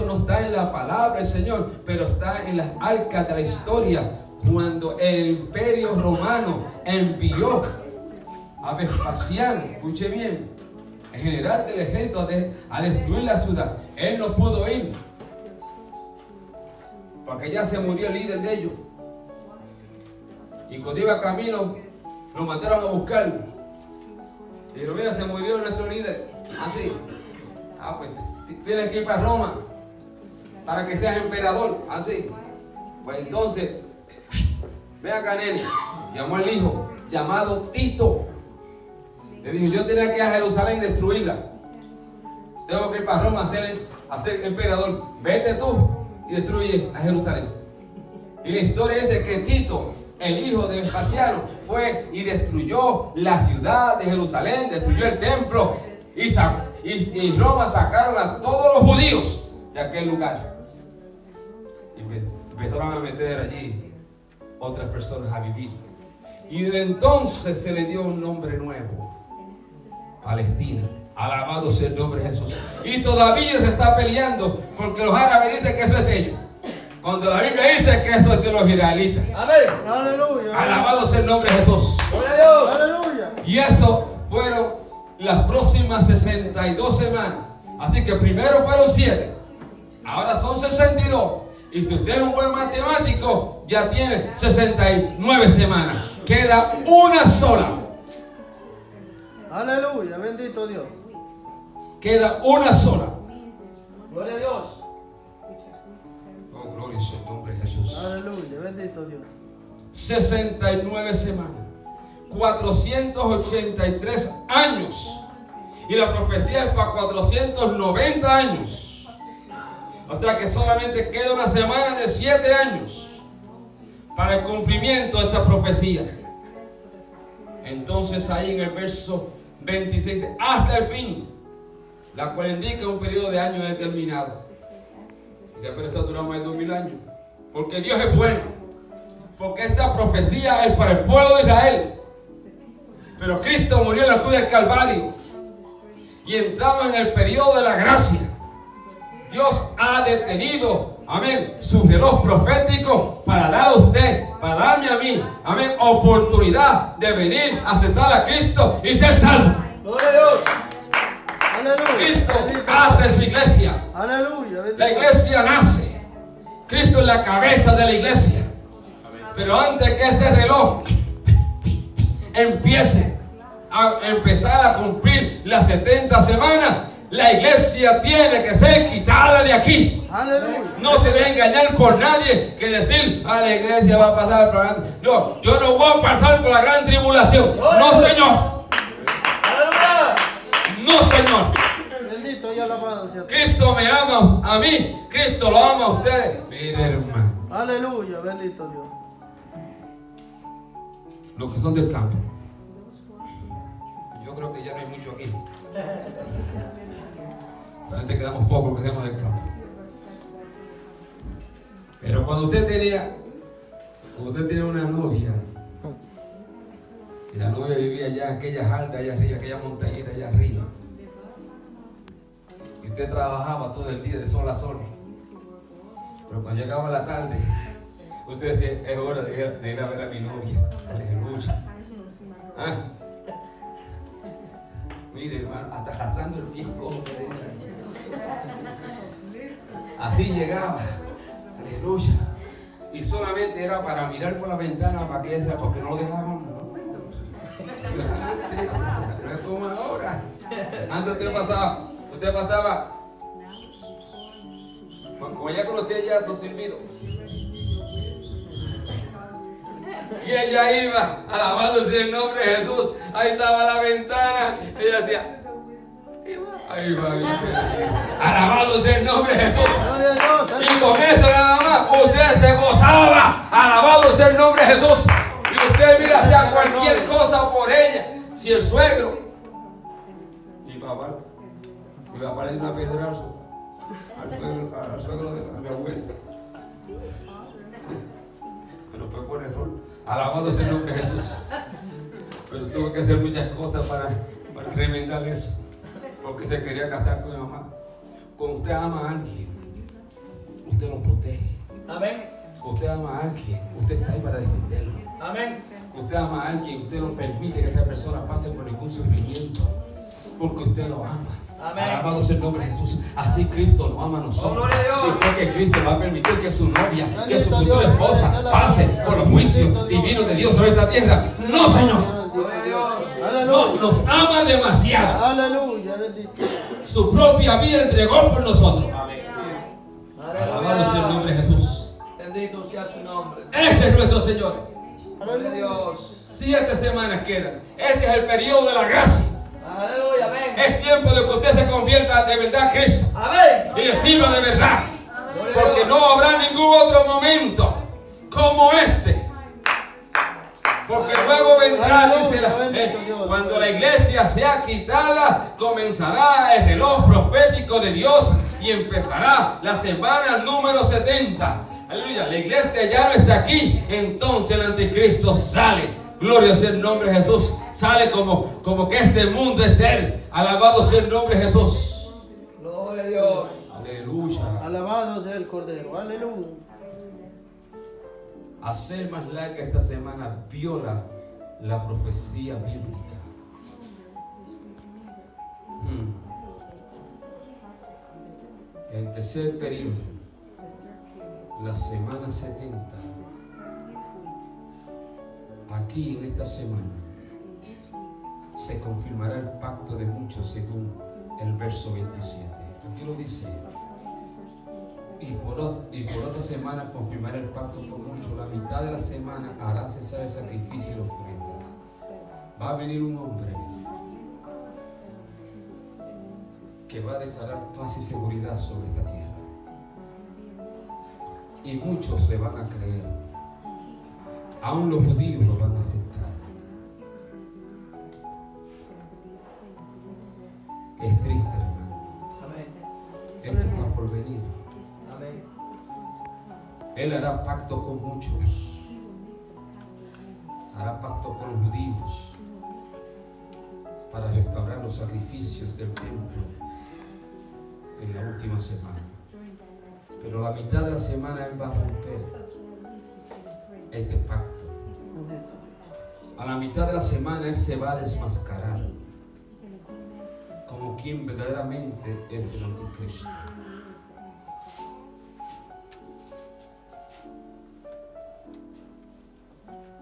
A: no está en la palabra del Señor, pero está en las arcas de la historia, cuando el imperio romano envió a Vespasiano, escuche bien, el general del ejército, a destruir la ciudad. Él no pudo ir, porque ya se murió el líder de ellos. Y cuando iba camino, lo mandaron a buscarlo. Y dijeron, mira, se murió nuestro líder. Así. Pues tienes que ir para Roma para que seas emperador. Así. Pues entonces, ve acá, nene. Llamó al hijo, llamado Tito. Le dijo, yo tenía que ir a Jerusalén y destruirla. Tengo que ir para Roma a ser emperador. Vete tú y destruye a Jerusalén. Y la historia es de que Tito, el hijo de Vespasiano, fue y destruyó la ciudad de Jerusalén, destruyó el templo, y Roma sacaron a todos los judíos de aquel lugar. Y empezaron a meter allí otras personas a vivir. Y de entonces se le dio un nombre nuevo: Palestina. Alabado sea el nombre de Jesús. Y todavía se está peleando porque los árabes dicen que eso es de ellos, cuando la Biblia dice que eso es de los israelitas.
B: Amén.
C: Aleluya.
A: Alabado sea el nombre de Jesús.
B: Gloria a Dios.
C: Aleluya.
A: Y eso fueron las próximas 62 semanas. Así que primero fueron 7, ahora son 62. Y si usted es un buen matemático, ya tiene 69 semanas. Queda una sola.
C: Aleluya. Bendito Dios.
A: Queda una sola.
B: Gloria a Dios.
A: Oh, gloria sea el nombre de Jesús.
C: Aleluya. Bendito Dios.
A: 69 semanas. 483 años. Y la profecía es para 490 años. O sea que solamente queda una semana de 7 años para el cumplimiento de esta profecía. Entonces ahí en el verso 26, hasta el fin, la cual indica un periodo de años determinado. Dice, pero esto ha durado más de 2000 años. Porque Dios es bueno. Porque esta profecía es para el pueblo de Israel. Pero Cristo murió en la cruz del Calvario y entramos en el periodo de la gracia. Dios ha detenido, amén, su reloj profético para dar a usted, para darme a mí, amén, oportunidad de venir a aceptar a Cristo y ser salvo.
B: Gloria a Dios.
C: Aleluya.
A: Cristo
C: Bendito
A: hace su iglesia.
C: Aleluya. Bendito.
A: La iglesia nace. Cristo es la cabeza de la iglesia. Pero antes que ese reloj empiece a empezar a cumplir las 70 semanas, la iglesia tiene que ser quitada de aquí.
C: Aleluya.
A: No se debe engañar por nadie que decir, la iglesia va a pasar por la gran... No, yo no voy a pasar por la gran tribulación. No, señor.
B: Aleluya.
A: No, señor.
C: Bendito y alabado sea.
A: Cristo me ama a mí. Cristo lo ama a ustedes. Mire, hermano.
C: Aleluya. Bendito Dios.
A: Los que son del campo. Yo creo que ya no hay mucho aquí. Solamente quedamos pocos que somos del campo. Pero cuando usted tenía una novia, y la novia vivía allá en aquellas altas allá arriba, aquella montañita allá arriba, y usted trabajaba todo el día de sol a sol, pero cuando llegaba la tarde, usted decía, es hora de ir a ver a mi novia. Aleluya. ¿Ah? Mire, hermano, hasta arrastrando el pie cojo que tenía. Así llegaba. Aleluya. y solamente era para mirar por la ventana para que ella, porque no lo dejaban. No es como ahora. Antes usted pasaba, como ella conocía ya a sus silbidos. Y ella iba, alabándose el nombre de Jesús. Ahí estaba la ventana. Ella decía, ahí va, alabándose el nombre de Jesús. Y con eso nada más, usted se gozaba, alabándose el nombre de Jesús. Y usted mira, hacía cualquier cosa por ella. Si el suegro, mi papá le dio una pedrazo al suegro de mi abuela. Pero fue por error. Alabándose el nombre de Jesús. Pero tuvo que hacer muchas cosas para remendar eso. Porque se quería casar con mi mamá. Cuando usted ama a alguien, usted lo protege.
B: Amén.
A: Usted ama a alguien, usted está ahí para defenderlo.
B: Amén.
A: Usted ama a alguien, usted no permite que esta persona pase por ningún sufrimiento. Porque usted lo ama.
B: Amén.
A: Alabado sea el nombre de Jesús. Así Cristo nos ama a nosotros.
B: Oh, gloria a Dios.
A: Y fue que Cristo va a permitir que su novia, que su futura esposa pase por los juicios divinos de Dios sobre esta tierra. No, Señor.
B: Gloria a Dios.
A: No, nos ama demasiado.
C: Aleluya, bendito.
A: Su propia vida entregó por nosotros.
B: Amén.
A: Alabado sea el nombre de Jesús.
B: Bendito sea su nombre.
A: Ese es nuestro Señor.
B: Gloria a Dios.
A: 7 semanas quedan. Este es el periodo de la gracia.
B: Aleluya. Amén.
A: Es tiempo de que usted se convierta de verdad a Cristo
B: Amén.
A: y le sirva de verdad.
B: Gloria a
A: Porque
B: Dios.
A: no habrá ningún otro momento como este. Porque luego vendrá, dice cuando la iglesia sea quitada, comenzará el reloj profético de Dios y empezará la semana número 70. Aleluya, la iglesia ya no está aquí, entonces el anticristo sale. Gloria sea el nombre de Jesús. Sale como que este mundo es de él. Alabado sea el nombre de Jesús.
B: Gloria a Dios.
A: Aleluya.
C: Alabado sea el Cordero. Aleluya.
A: Hacer más larga esta semana viola la profecía bíblica. El tercer periodo, la semana 70. Aquí en esta semana se confirmará el pacto de muchos según el verso 27. Aquí lo dice. Y por otra semana confirmará el pacto con muchos. La mitad de la semana hará cesar el sacrificio y la ofrenda. Va a venir un hombre que va a declarar paz y seguridad sobre esta tierra. Y muchos le van a creer. Aún los judíos lo van a aceptar. Es triste, hermano.
B: Amén.
A: Esto está por venir.
B: Amén.
A: Él hará pacto con muchos. Hará pacto con los judíos para restaurar los sacrificios del templo en la última semana. Pero la mitad de la semana Él va a romper este pacto. A la mitad de la semana Él se va a desmascarar como quien verdaderamente es el anticristo.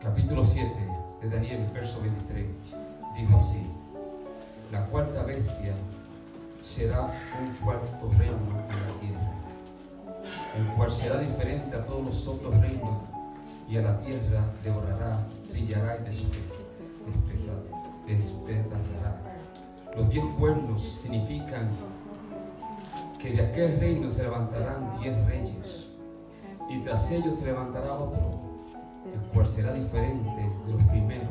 A: Capítulo 7 de Daniel, verso 23, dijo así: la cuarta bestia será un cuarto reino en la tierra, el cual será diferente a todos los otros reinos, y a la tierra devorará, trillará y despedazará. Los 10 cuernos significan que de aquel reino se levantarán 10 reyes, y tras ellos se levantará otro, el cual será diferente de los primeros,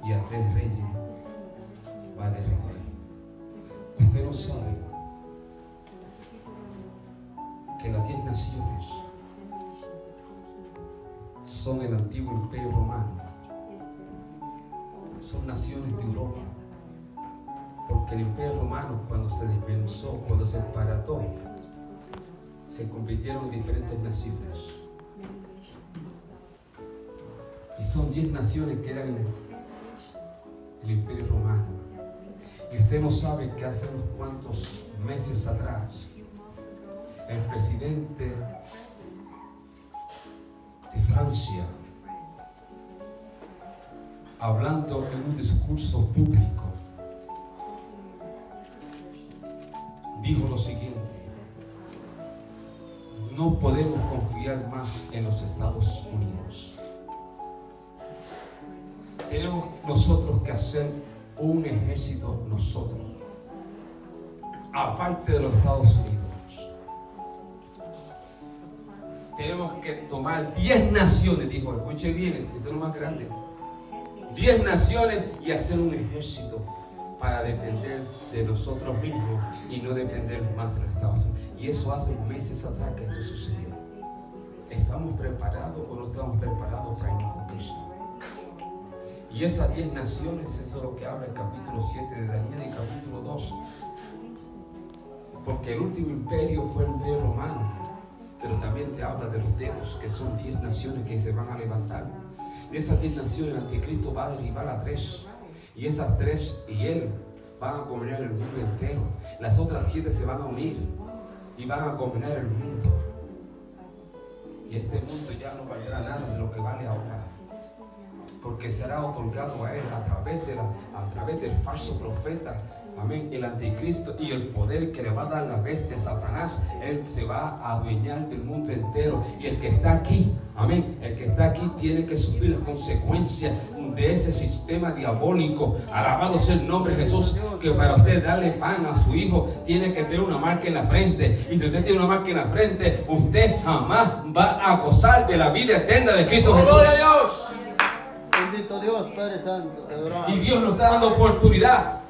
A: y a 3 reyes va a derribar. Usted no sabe que las 10 naciones son el antiguo imperio romano, son naciones de Europa, porque el imperio romano, cuando se desmenzó, cuando se emparató, se convirtieron en diferentes naciones. Y son 10 naciones que eran el imperio romano. Y usted no sabe que hace unos cuantos meses atrás el presidente Francia, hablando en un discurso público, dijo lo siguiente: no podemos confiar más en los Estados Unidos. Tenemos nosotros que hacer un ejército nosotros, aparte de los Estados Unidos. Tenemos que tomar 10 naciones, dijo, escuche bien, esto es lo más grande, 10 naciones y hacer un ejército para depender de nosotros mismos y no depender más de los Estados Unidos. Y eso hace meses atrás que esto sucedió. ¿Estamos preparados o no estamos preparados para ir con Cristo? Y esas 10 naciones, eso es lo que habla el capítulo 7 de Daniel y capítulo 2. Porque el último imperio fue el imperio romano, pero también te habla de los dedos, que son 10 naciones que se van a levantar. De esas 10 naciones el anticristo va a derribar a 3. Y esas 3 y él van a gobernar el mundo entero. Las otras 7 se van a unir y van a gobernar el mundo. Y este mundo ya no valdrá nada de lo que vale ahora, porque será otorgado a él a través del falso profeta, amén, el anticristo, y el poder que le va a dar la bestia Satanás. Él se va a adueñar del mundo entero. Y el que está aquí, amén, el que está aquí tiene que sufrir las consecuencias de ese sistema diabólico. Alabado sea el nombre de Jesús. Que para usted darle pan a su hijo tiene que tener una marca en la frente. Y si usted tiene una marca en la frente, usted jamás va a gozar de la vida eterna de Cristo Jesús.
B: ¡Gloria a Dios!
C: Bendito Dios, Padre Santo, te adoramos.
A: Y Dios nos está dando oportunidad.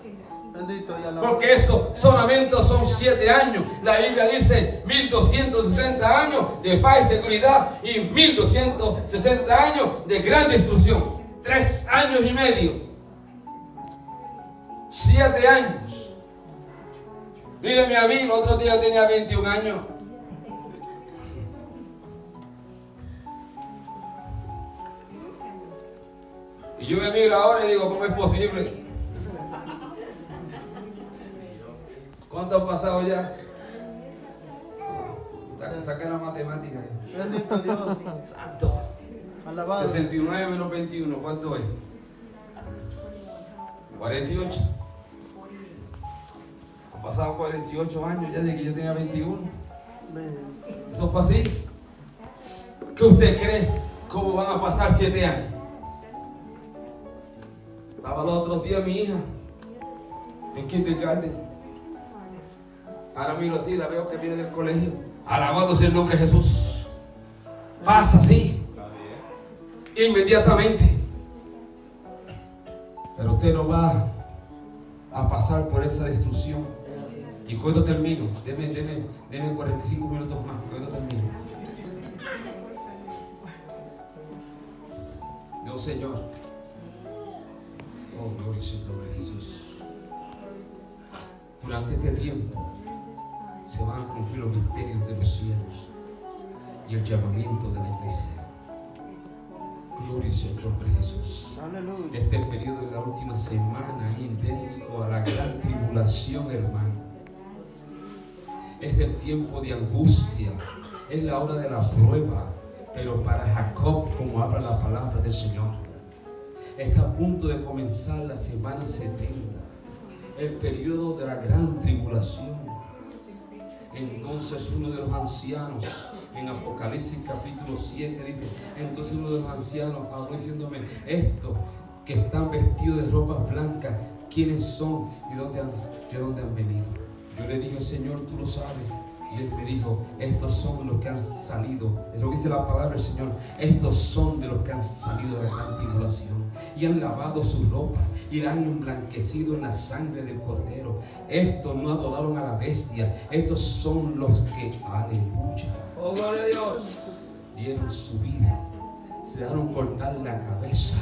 C: Bendito y alabado.
A: Porque eso solamente son 7 años. La Biblia dice 1260 años de paz y seguridad y 1260 años de gran destrucción. 3 años y medio. 7 años. Míreme a mí, el otro día tenía 21 años. Y yo me miro ahora y digo, ¿cómo es posible? ¿Cuánto han pasado ya? Saqué la matemática.
C: Bendito Dios.
A: Santo.
C: Alabado.
A: 69 menos 21, ¿cuánto es? 48. Han pasado 48 años ya desde que yo tenía 21. ¿Eso fue así? ¿Qué usted cree? ¿Cómo van a pasar 7 años? Estaba los otros días mi hija en kindergarten. Ahora miro así, la veo que viene del colegio. Alabado sea el nombre de Jesús. Pasa así. Inmediatamente. Pero usted no va a pasar por esa destrucción. Y cuando termino, deme 45 minutos más. Cuando termino. Dios Señor. Oh, gloria al nombre de Jesús. Durante este tiempo se van a cumplir los misterios de los cielos y el llamamiento de la iglesia. Gloria al nombre de Jesús.
C: Aleluya.
A: Este periodo de la última semana es idéntico a la gran tribulación, hermano. Es el tiempo de angustia, es la hora de la prueba. Pero para Jacob, como habla la palabra del Señor, está a punto de comenzar la semana 70, el periodo de la gran tribulación. Entonces uno de los ancianos, en Apocalipsis capítulo 7 dice, entonces uno de los ancianos habló diciéndome, estos que están vestidos de ropas blancas, ¿quiénes son y de dónde han venido? Yo le dije, Señor, tú lo sabes. Y él me dijo, estos son los que han salido, es lo que dice la palabra del Señor, estos son de los que han salido de la gran tribulación y han lavado su ropa y la han emblanquecido en la sangre del Cordero. Estos no adoraron a la bestia, estos son los que, aleluya,
B: ¡Oh, gloria a Dios!
A: dieron su vida, se dejaron cortar la cabeza.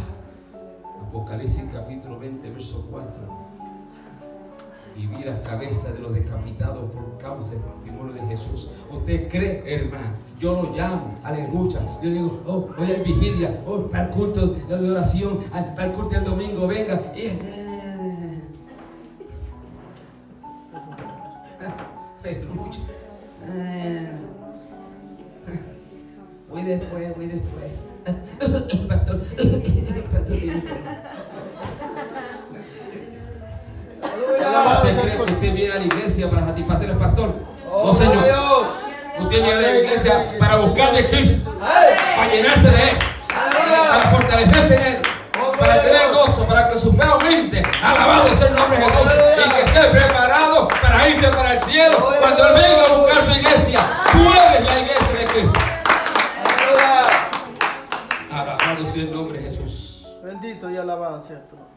A: Apocalipsis capítulo 20 verso 4. Y vi las cabezas de los decapitados por causa del testimonio de Jesús. ¿Usted cree, hermano? Yo lo llamo, aleluya. Yo digo, oh, hoy hay vigilia, oh, para el culto de oración, para el culto del domingo, venga. Aleluya. Voy después. ¿Usted cree que usted viene a la iglesia para satisfacer al pastor?
B: Oh,
A: No, señor.
B: gloria a Dios.
A: Usted viene a la iglesia para buscar de Cristo,
B: Ay.
A: para llenarse de Él,
B: Aleluya.
A: para fortalecerse en Él, para tener gozo, para que su fe aumente. Alabado sea el nombre de Jesús. Y que esté preparado para irse para el cielo cuando Él venga a buscar su iglesia. Tú eres la iglesia de Cristo.
B: Aleluya.
A: Alabado sea el nombre de Jesús.
C: Bendito y alabado sea tu nombre.